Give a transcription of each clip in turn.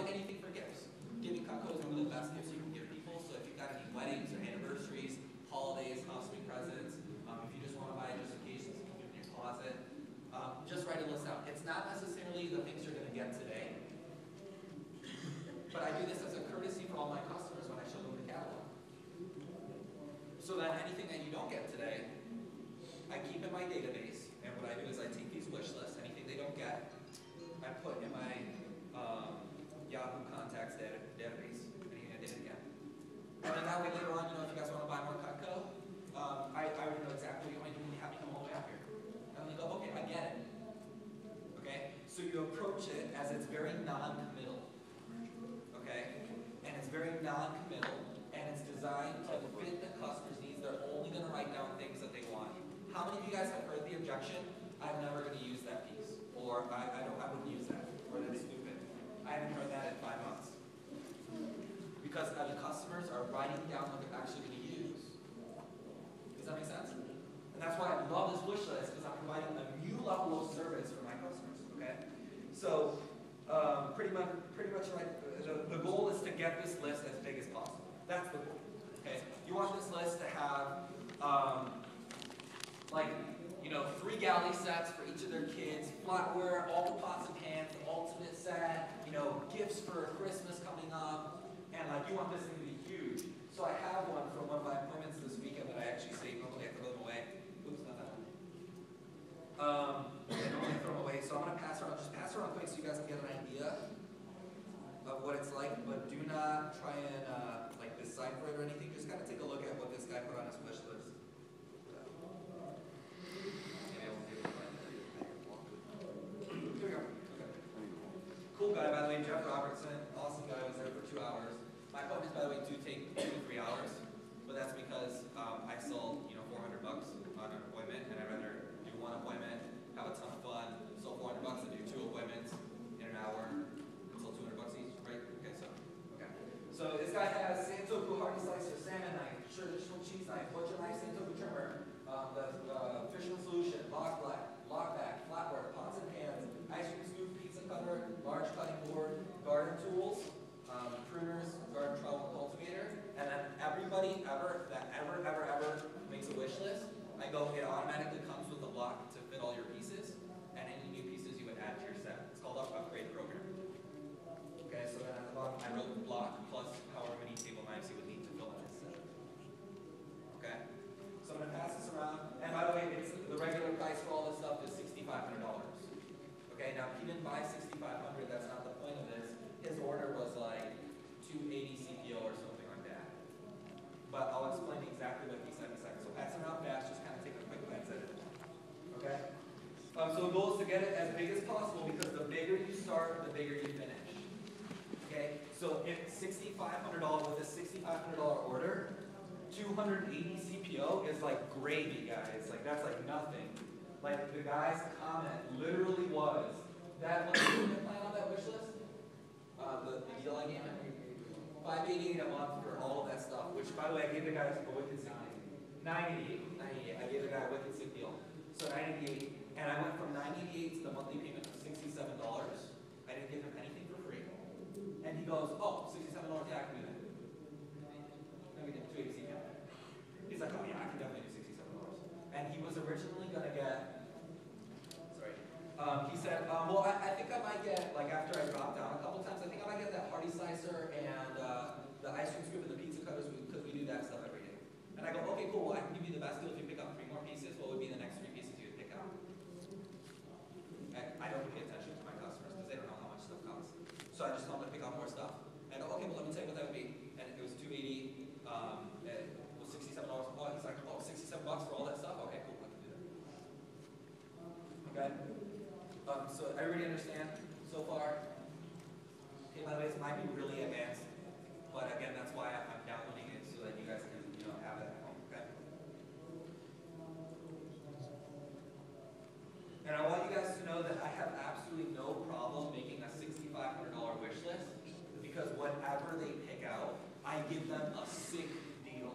like anything for gifts. Giving Cutco is one of the best gifts you can give people. So if you've got any weddings or anniversaries, holidays, housewarming presents, if you just want to buy just occasions you can give in your closet, just write a list out. It's not necessarily the things you're going to get today, but I do this as a courtesy for all my customers when I show them the catalog. So then anything that you don't get today, I keep in my database, and what I do is I take these wish lists, anything they don't get, I put in my Yahoo contacts database, anything I didn't get. And then that way later on, if you guys want to buy more Cutco, I already know exactly what you want to do when you have me come all the way out here. And they go, okay, I get it. Okay? So you approach it as it's very non-committal. Okay? And it's very non-committal, and it's designed to fit the customer's needs. They're only going to write down things that they want. How many of you guys have heard the objection, I'm never going to use that piece, or I wouldn't use that, or that's stupid? I haven't heard that in 5 months. Because the customers are writing down what they're actually going to use. Does that make sense? And that's why I love this wish list, because I'm providing a new level of service for my customers. Okay? So pretty much right. The goal is to get this list as big as possible. That's the goal. Okay? You want this list to have 3 galley sets for each of their kids, flatware, all the pots and pans, the ultimate set, gifts for Christmas coming up, and you want this thing to be huge. So I have one from one of my appointments this weekend that I actually saved. Normally I throw them away. Oops, not that one. I normally throw them away, so I'm going to pass around. Just pass around quick so you guys can get an idea of what it's like, but do not try and decipher it or anything. Just kind of take a look at what this guy put on his wish list. Here we go. Okay. Cool guy, by the way, Jeff Robertson. Awesome guy. Was there for 2 hours. My appointments, by the way, do take 2 to 3 hours, but that's because I sold $400 on an appointment, and I'd rather do one appointment, have a ton of fun, sell $400 and do 2 appointments in an hour, and sell $200 each, right? Okay, so this guy has Santoku hardy slicer, salmon knife, traditional cheese knife, butcher knife, Santoku trimmer, the Fisherman solution, lock back, flatware, pots and pans, ice cream scoop, pizza cutter, large cutting board, garden tools, pruners, garden trowel, cultivator, and then everybody that ever makes a wish list, I go, it automatically comes with a block to fit all your pieces, and any new pieces you would add to your set. It's called our upgrade program. Okay, so then at the bottom I wrote the block plus however many table knives you would need to fill in this set. Okay, so I'm going to pass this around, and by the way, the regular price for all this stuff is $6,500. Okay, now he didn't buy $6,500, that's not the point of this. His order was like 280 CPO or something like that. But I'll explain exactly what he said in a second. So pass it around fast, just kind of take a quick glance at it. Okay? So the goal is to get it as big as possible, because the bigger you start, the bigger you finish. Okay? So if $6,500 with a $6,500 order, 280 CPO is like gravy, guys. Like that's like nothing. Like the guy's comment literally was, that was the payment plan on that wish list? The deal I gave him? $588 a month for all of that stuff, which by the way, I gave the guy a wicked sick deal. $988. I gave the guy a wicked sick deal. So $988, and I went from $988 to the monthly payment of $67. I didn't give him anything for free. And he goes, oh, $67, yeah, I can do that. Then we did 280 CPM. He's like, oh yeah, I can definitely do $67. And he was originally going to get, he said, well, I think I might get, like after I dropped down a couple times, I think I might get that hardy slicer and the ice cream scoop and the pizza cutters, because we do that stuff every day. And I go, okay, cool, well, I can give you the best deal if you pick up 3 more pieces. What would be the next 3 pieces you would pick up? I don't pay attention to my customers because they don't know how much stuff costs. So I just told them to pick up more stuff. And I go, okay, well, let me tell you what that would be. And it was $280, it was $67. Oh, he's like, oh, $67 for all that stuff? Okay, cool, I can do that. Okay? So everybody understand so far? Okay, by the way, this might be really advanced, but again, that's why I'm downloading it so that you guys can, have it at home. Okay. And I want you guys to know that I have absolutely no problem making a $6,500 wish list, because whatever they pick out, I give them a sick deal.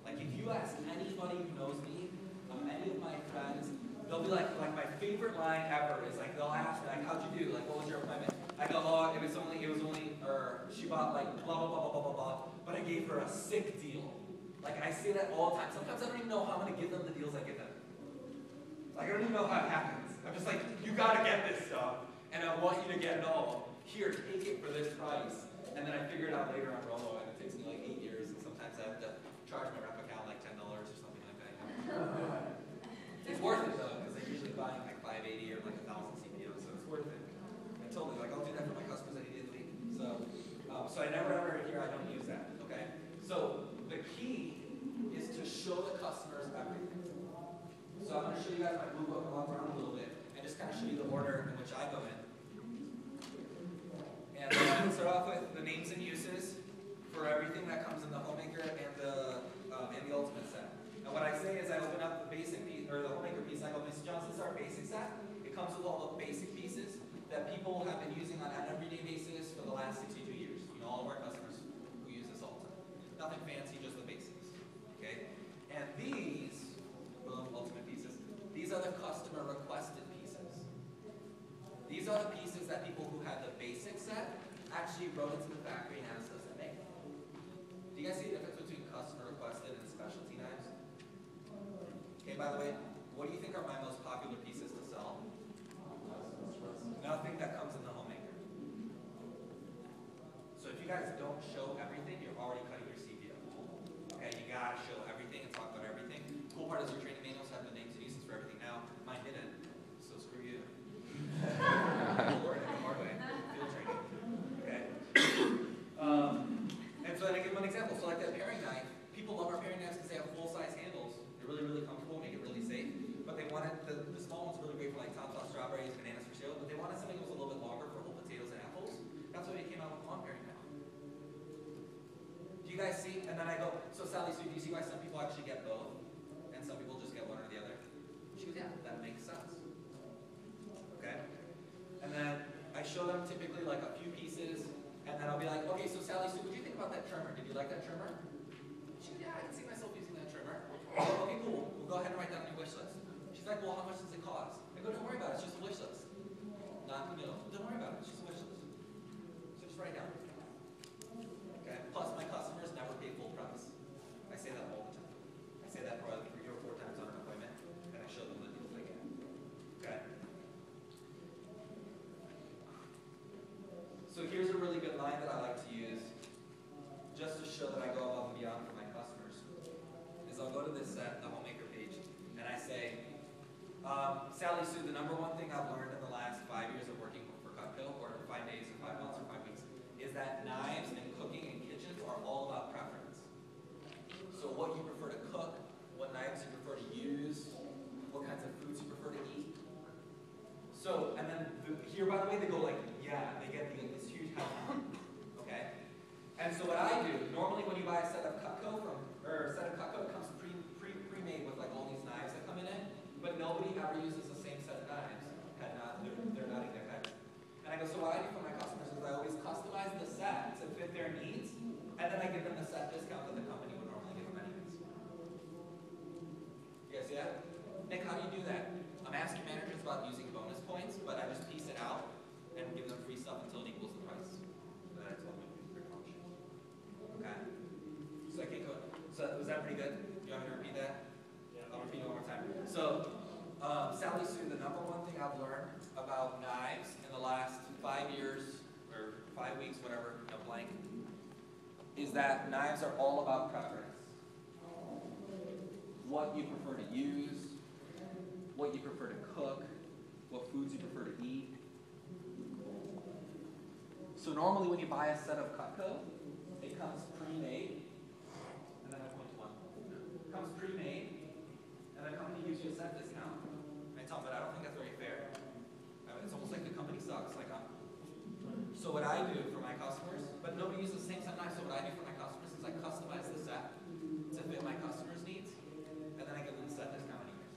Like if you ask anybody who knows me, any of my friends, they'll be like my favorite line ever is like, they'll ask me, like, how'd you do? Like, what was your appointment? I I go, oh, or she bought like blah, blah, blah, blah, blah, blah, blah, but I gave her a sick deal. Like, I say that all the time. Sometimes I don't even know how I'm going to give them the deals I give them. Like, I don't even know how it happens. I'm just like, you got to get this stuff, and I want you to get it all. Here, take it for this price. And then I figure it out later on Rollo, and it takes me like 8 years, and sometimes I have to charge my rep account like $10 or something like that. It's worth it, though, because they're usually buying like 580 or like 1,000 CPO, so it's worth it. I totally, like, I'll do that for my customers any day of the week. So I never ever hear I don't use that, okay? So the key is to show the customers everything. So I'm going to show you guys my blue book. I'll walk around a little bit and just kind of show you the order in which I go in. And start off with the names and uses for everything that comes in the Homemaker and the Ultimate set. And what I say is I open up the basic piece, or the Homemaker piece. I go, Mr. Johnson, this is our basic set. It comes with all the basic pieces that people have been using on an everyday basis for the last 62 years. You know, all of our customers who use this all the time. Nothing fancy, just the basics. Okay? And these, Ultimate pieces, these are the customer requested pieces. These are the pieces that people who had the basic set actually wrote into the factory and asked us to make. Do you guys see the difference between customer requested and specialty knives? Okay, by the way, what do you think are my most popular pieces to sell? Nothing that comes in the Homemaker. So if you guys don't show everything, you're already cutting your CPO. Okay, you gotta show everything and talk about everything. Cool part is your training manuals have the names and uses for everything now. Mine didn't, so screw you. We'll learn it the hard way. Field training. Okay. And so then I give them an example. So like that paring knife, people love our paring knives because they have full-size handles. They're really, really comfortable, make it really safe. But they wanted, the small one's really great for like top strawberries, bananas for cereal, but they wanted something that was a little bit longer for whole potatoes and apples. That's why they came out with long paring knife. Do you guys see? And then I go, so Sally Sue, do you see why some people actually get both? And some people just get one or the other? She goes, yeah, that makes sense. Okay? And then I show them typically like a few pieces, and then I'll be like, okay, so Sally Sue, what do you think about that trimmer? Did you like that trimmer? She goes, yeah, I can see myself using that trimmer. I go, okay, cool. We'll go ahead and write down your wish list. She's like, well, how much does it cost? I go, don't worry about it. It's just a wish list. Not, don't worry about it. It's just a wish list. So just write it down. Okay? Plus, my customers never pay full price. I say that all the time. I say that probably 3 or 4 times on an appointment, and I show them the deals they get. Okay? So here's a really good line that I like to use, just to show that I go above and beyond for my customers, is I'll go to this set, the Homemaker page, and I say, Sally Sue, the number one thing I've learned in the last 5 years of working for Cutco, or 5 days or 5 months or 5 weeks, is that knives and cooking and kitchens are all about preference. So what you prefer to cook, what knives you prefer to use, what kinds of foods you prefer to eat. So, and then here, by the way, they go like, yeah, they get this huge help. Okay? And so what I do, normally when you buy a set of Cutco it comes pre-made with like all these knives that come in it, but nobody ever uses the same set of knives. They're nodding their heads. And I go, so what I do for my customers is I always customize the set to fit their needs, and then I give them the set discount that the company would normally give them anyways. You guys see that? Nick, how do you do that? I'm asking managers about using bonus points, but I just piece it out and give them free stuff until it equals the price that I told them would be free promotion. Okay? So I can't go. So was that pretty good? You want me to repeat that? Yeah. I'll repeat it one more time. So Sally Sue, the number one thing I've learned about knives in the last 5 years, or 5 weeks, whatever, blank, is that knives are all about preference. What you prefer to use, what you prefer to cook, what foods you prefer to eat. So normally when you buy a set of Cutco, it comes pre-made, and then I point to one. It comes pre-made, and the company gives you a set discount. I tell them, but I don't think that's very fair. It's almost like the company sucks. So what I do for my customers, but nobody uses the same set knife, so what I do for my customers is I customize the set to fit my customers' needs, and then I give them the set discount anyways.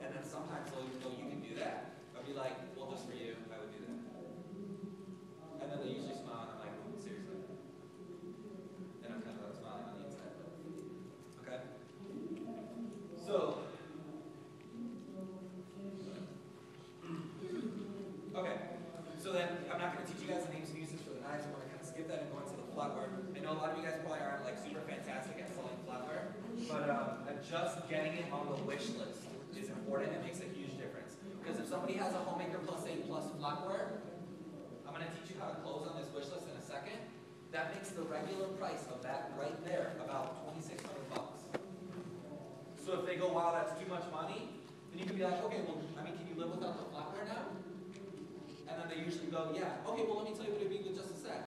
And then sometimes they'll even go, you can do that. I'll be like, well, just for you, I would do that. And then they usually smile, and I'm like, seriously. probably aren't like super fantastic at selling flatware, but just getting it on the wish list is important and makes a huge difference. Because if somebody has a Homemaker Plus 8 Plus flatware, I'm going to teach you how to close on this wish list in a second. That makes the regular price of that right there about $2,600. So if they go, wow, that's too much money, then you can be like, okay, well, I mean, can you live without the flatware now? And then they usually go, yeah. Okay, well, let me tell you what it'd be with just a sec.